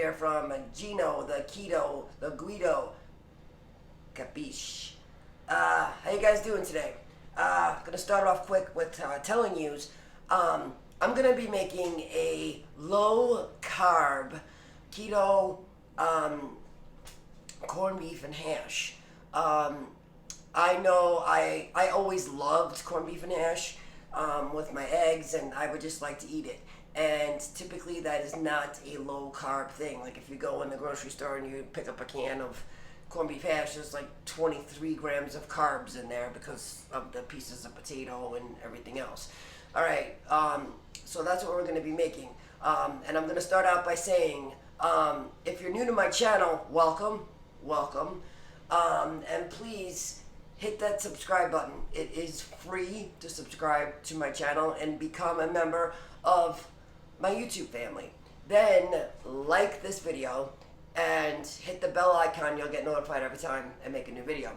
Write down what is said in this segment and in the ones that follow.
here from Gino, the Keto, the Guido. Capiche? How you guys doing today? Gonna start off quick with telling you, I'm gonna be making a low carb keto corned beef and hash. I know I always loved corned beef and hash with my eggs, and I would just like to eat it. And typically that is not a low carb thing. Like if you go in the grocery store and you pick up a can of corned beef hash, there's like 23 grams of carbs in there because of the pieces of potato and everything else. All right, so that's what we're going to be making. And I'm going to start out by saying, if you're new to my channel, welcome. And please hit that subscribe button. It is free to subscribe to my channel and become a member of my YouTube family. Then like this video and hit the bell icon. You'll get notified every time I make a new video.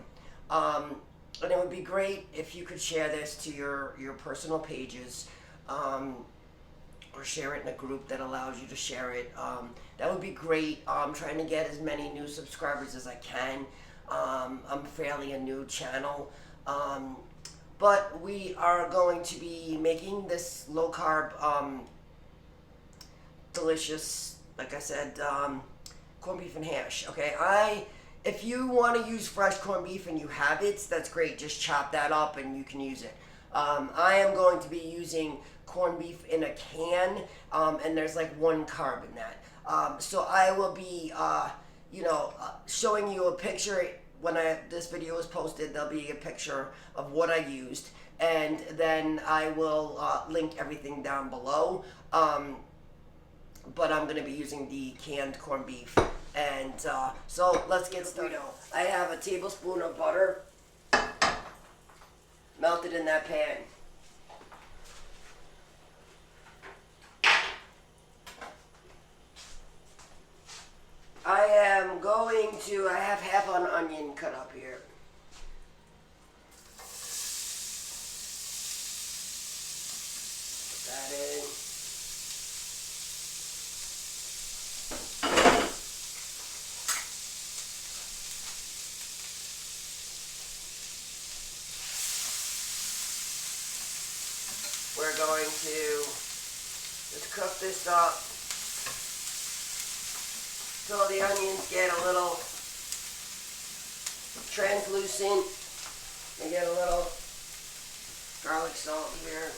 And it would be great if you could share this to your personal pages, or share it in a group that allows you to share it. That would be great. I'm trying to get as many new subscribers as I can. I'm fairly a new channel, but we are going to be making this low carb, delicious, like I said, corned beef and hash. Okay, if you want to use fresh corned beef and you have it, that's great. Just chop that up and you can use it. I am going to be using corned beef in a can, and there's like 1 carb in that. So I will be, showing you a picture. When this video is posted, there'll be a picture of what I used, and then I will link everything down below. But I'm going to be using the canned corned beef. And so let's get started. I have a tablespoon of butter melted in that pan. I have half an onion cut up here. Put that in. We're going to just cook this up till the onions get a little translucent. And get a little garlic salt here,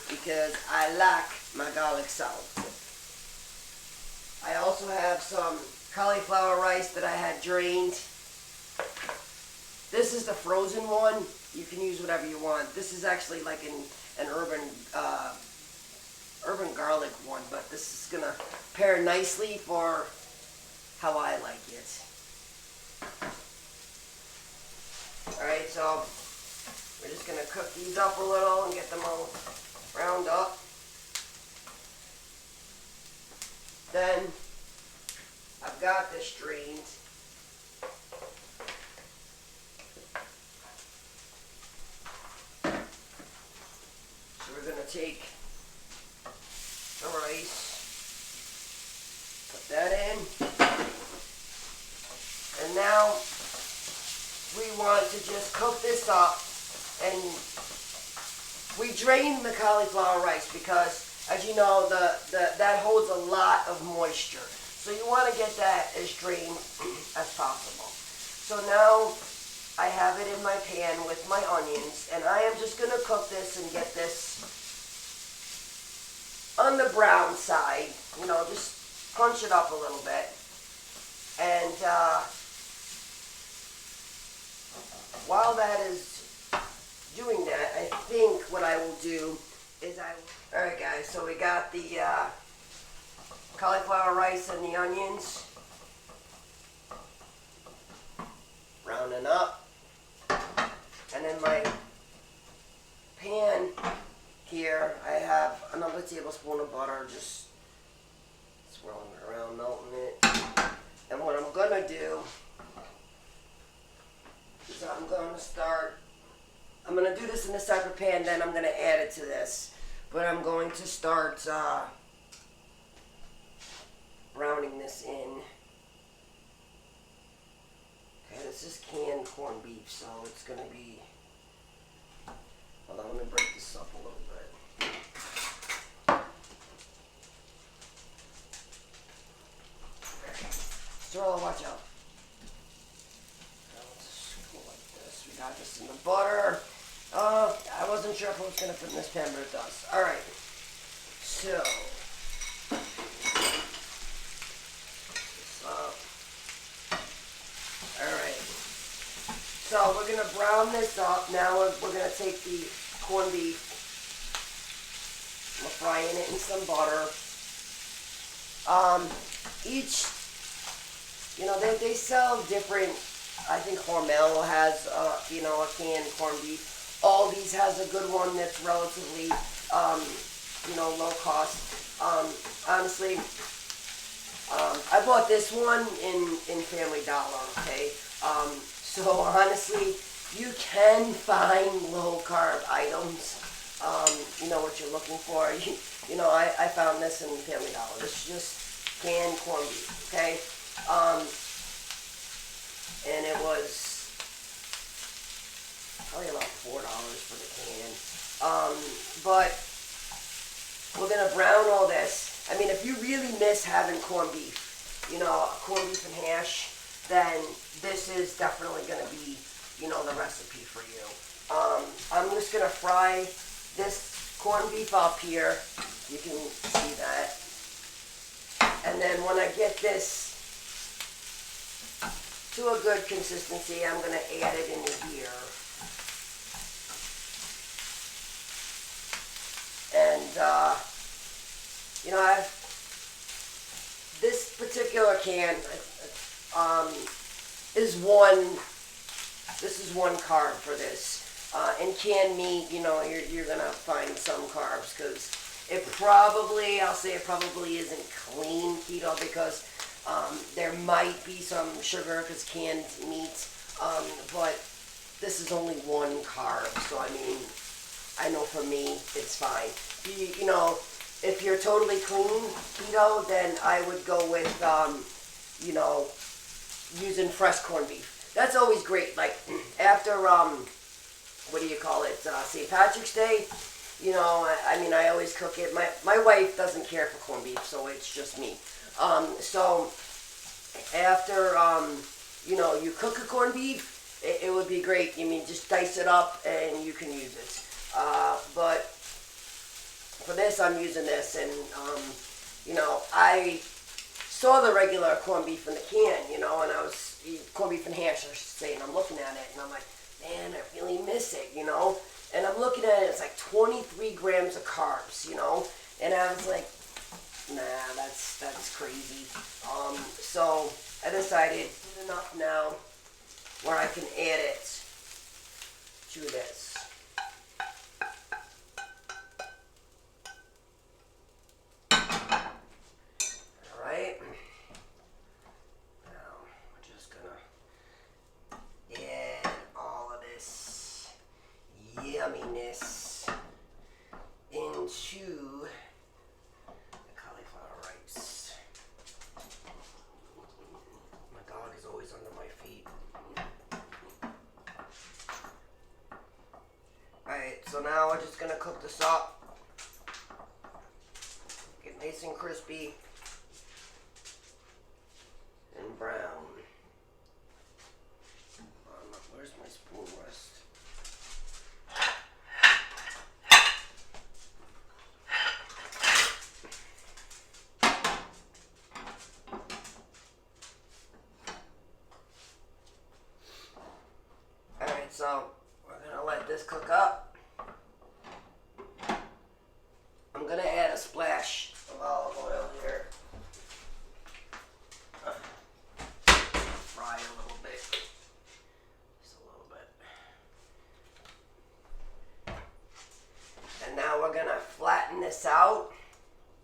because I like my garlic salt. I also have some cauliflower rice that I had drained. This is the frozen one. You can use whatever you want. This is actually like an urban garlic one, but this is gonna pair nicely for how I like it. Alright, so we're just gonna cook these up a little and get them all browned up. Then I've got this drained. So we're gonna take the rice, put that in, and now we want to just cook this up. And we drain the cauliflower rice because, as you know, that holds a lot of moisture. So you want to get that as drained as possible. So now I have it in my pan with my onions, and I am just going to cook this and get this on the brown side, just crunch it up a little bit. And while that is doing that, I think what I will do is alright guys, so we got the cauliflower rice and the onions browning up. And in my pan here, I have another tablespoon of butter, just swirling it around, melting it. And what I'm going to do is I'm going to do this in a separate pan, then I'm going to add it to this. But I'm going to start browning this in. Okay, this is canned corned beef, so it's going to be... Hold on, let me break this up a little bit. Sterling, watch out. Let's go like this. We got this in the butter. I wasn't sure if it was going to fit in this pan, but it does. Alright. So... Alright. So we're going to brown this up. Now we're going to take the corned beef. We're frying it in some butter. Each, you know, they sell different. I think Hormel has, you know, a canned corned beef. Aldi's has a good one that's relatively, you know, low cost. Honestly, I bought this one in Family Dollar, okay? So honestly, you can find low carb items. You know what you're looking for. You know, I found this in Family Dollar. This is just canned corned beef, okay? And it was probably about $4 for the can. But we're gonna brown all this. I mean, if you really miss having corned beef, you know, corned beef and hash, then this is definitely gonna be, you know, the recipe for you. I'm just gonna fry this corned beef up here. You can see that. And then when I get this to a good consistency, I'm gonna add it into here. And, you know, this particular can is this is one carb for this. And canned meat, you know, you're going to find some carbs because it probably, I'll say it probably isn't clean keto because there might be some sugar because canned meat, but this is only one carb, so I mean, I know for me, it's fine. You know, if you're totally clean keto, then I would go with, you know, using fresh corned beef. That's always great. Like, after, what do you call it, St. Patrick's Day, you know, I mean, I always cook it. My wife doesn't care for corned beef, so it's just me. So, after, you know, you cook a corned beef, it would be great. I mean, just dice it up and you can use it. But for this, I'm using this, and, you know, I saw the regular corned beef in the can, you know, and I was, corned beef and hash, I should say, and I'm looking at it, and I'm like, man, I really miss it, you know, and I'm looking at it, it's like 23 grams of carbs, you know, and I was like, nah, that's crazy. So I decided enough now where I can add it to this. Alright. Now we're just gonna add all of this yumminess into the cauliflower rice. My dog is always under my feet. Alright, so now we're just gonna cook this up. Get nice and crispy and brown. Where's my spoon rest? Alright, so we're gonna let this cook up. I'm gonna add a splash of olive oil here. Fry a little bit. Just a little bit. And now we're gonna flatten this out.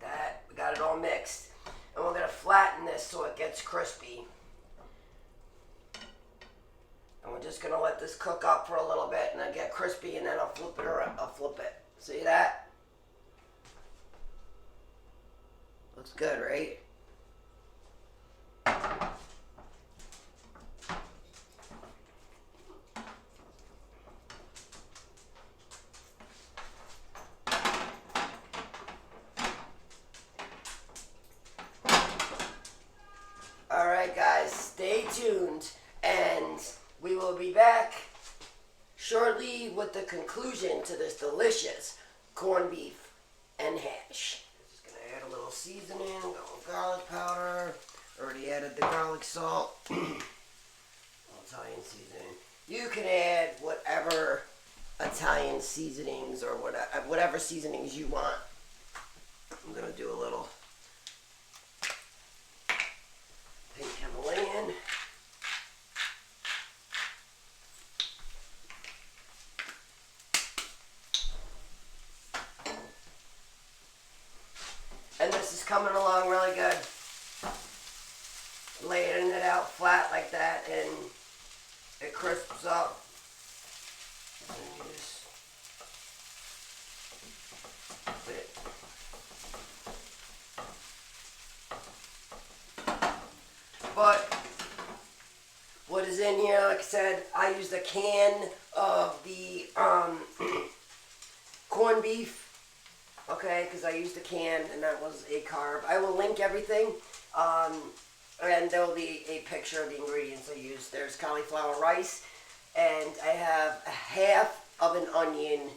That we got it all mixed. And we're gonna flatten this so it gets crispy. And we're just gonna let this cook up for a little bit and then get crispy, and then I'll flip it around. I'll flip it. See that? Looks good, right? guys, stay tuned, and we will be back shortly with the conclusion to this delicious corned beef and hash. Just gonna add a little seasoning, a little garlic powder. Already added the garlic salt, Italian seasoning. You can add whatever Italian seasonings or whatever seasonings you want. I'm gonna do a little pink Himalayan. And this is coming along really good. Laying it out flat like that, and it crisps up. And you just put it. But what is in here, like I said, I used a can of the corned beef. Okay, because I used a can, and that was a carb. I will link everything, and there will be a picture of the ingredients I used. There's cauliflower rice, and I have a half of an onion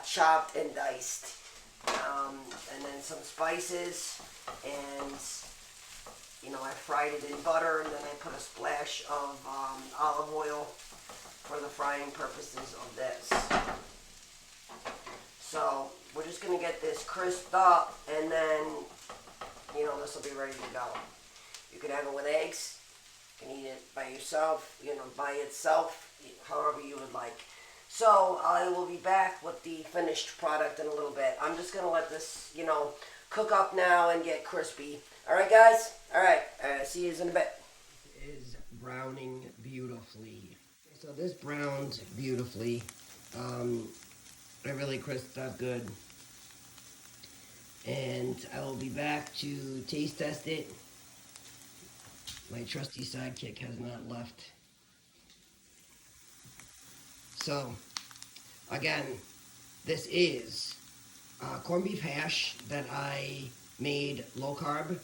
chopped and diced, and then some spices, and I fried it in butter, and then I put a splash of olive oil for the frying purposes of this. So we're just going to get this crisped up, and then, this will be ready to go. You can have it with eggs. You can eat it by yourself, by itself, however you would like. So I will be back with the finished product in a little bit. I'm just going to let this, cook up now and get crispy. All right, guys? All right. See you in a bit. It is browning beautifully. So this browned beautifully. It really crisped up good. And I will be back to taste test it. My trusty sidekick has not left. So, again, this is corned beef hash that I made low carb.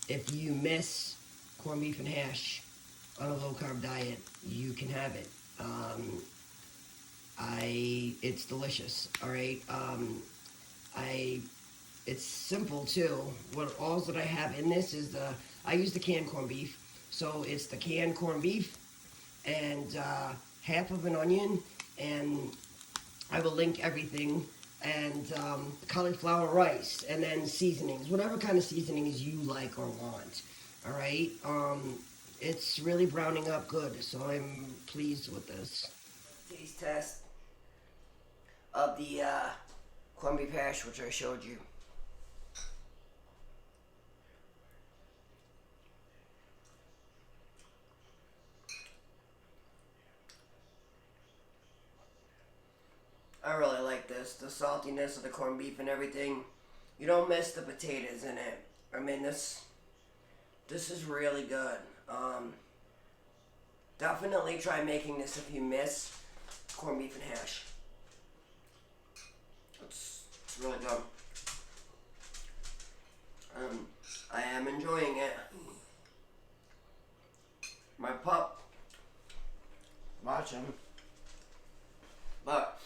If you miss corned beef and hash on a low carb diet, you can have it. It's delicious. All right. It's simple too. All that I have in this is I use the canned corned beef. So it's the canned corned beef and half of an onion, and I will link everything, and cauliflower rice, and then seasonings, whatever kind of seasonings you like or want. All right. It's really browning up good, so I'm pleased with this. Taste test of the corned beef hash, which I showed you. I really like this. The saltiness of the corned beef and everything. You don't miss the potatoes in it. I mean, this is really good. Definitely try making this if you miss corned beef and hash. It's really good. I am enjoying it. My pup, watch him. But,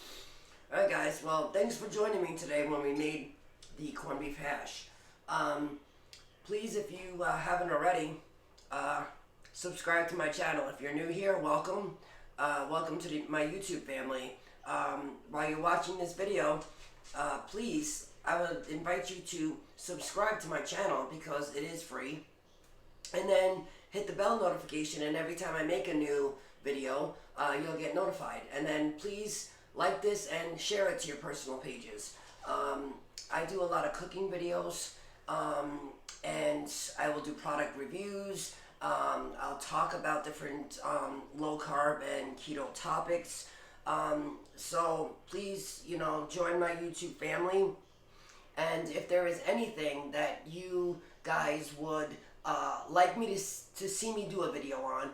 alright guys, well, thanks for joining me today when we made the corned beef hash. Please, if you haven't already, subscribe to my channel. If you're new here, welcome. Welcome to my YouTube family. While you're watching this video, please, I would invite you to subscribe to my channel because it is free. And then hit the bell notification, and every time I make a new video, you'll get notified. And then please like this and share it to your personal pages. I do a lot of cooking videos, and I will do product reviews. I'll talk about different low carb and keto topics. So please, join my YouTube family. And if there is anything that you guys would like me to see me do a video on,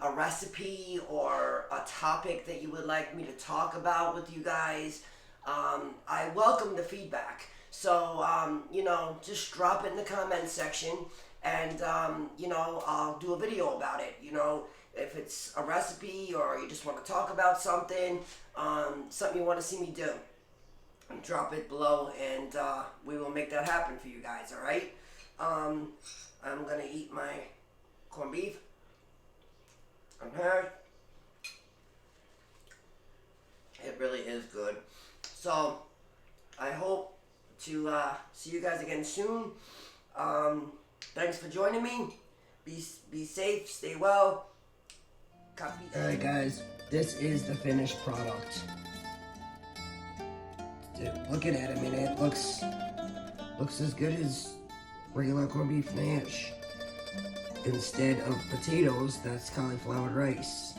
a recipe or a topic that you would like me to talk about with you guys, I welcome the feedback. So, just drop it in the comment section, and you know, I'll do a video about it. You know, if it's a recipe or you just want to talk about something, something you want to see me do, drop it below, and we will make that happen for you guys. All right. I'm gonna eat my corned beef. Okay. It really is good. So I hope to see you guys again soon. Thanks for joining me. Be safe, stay well. Alright guys, this is the finished product. Dude, looking at it, I mean, it looks as good as regular corned beef and hash. Instead of potatoes, that's cauliflower rice.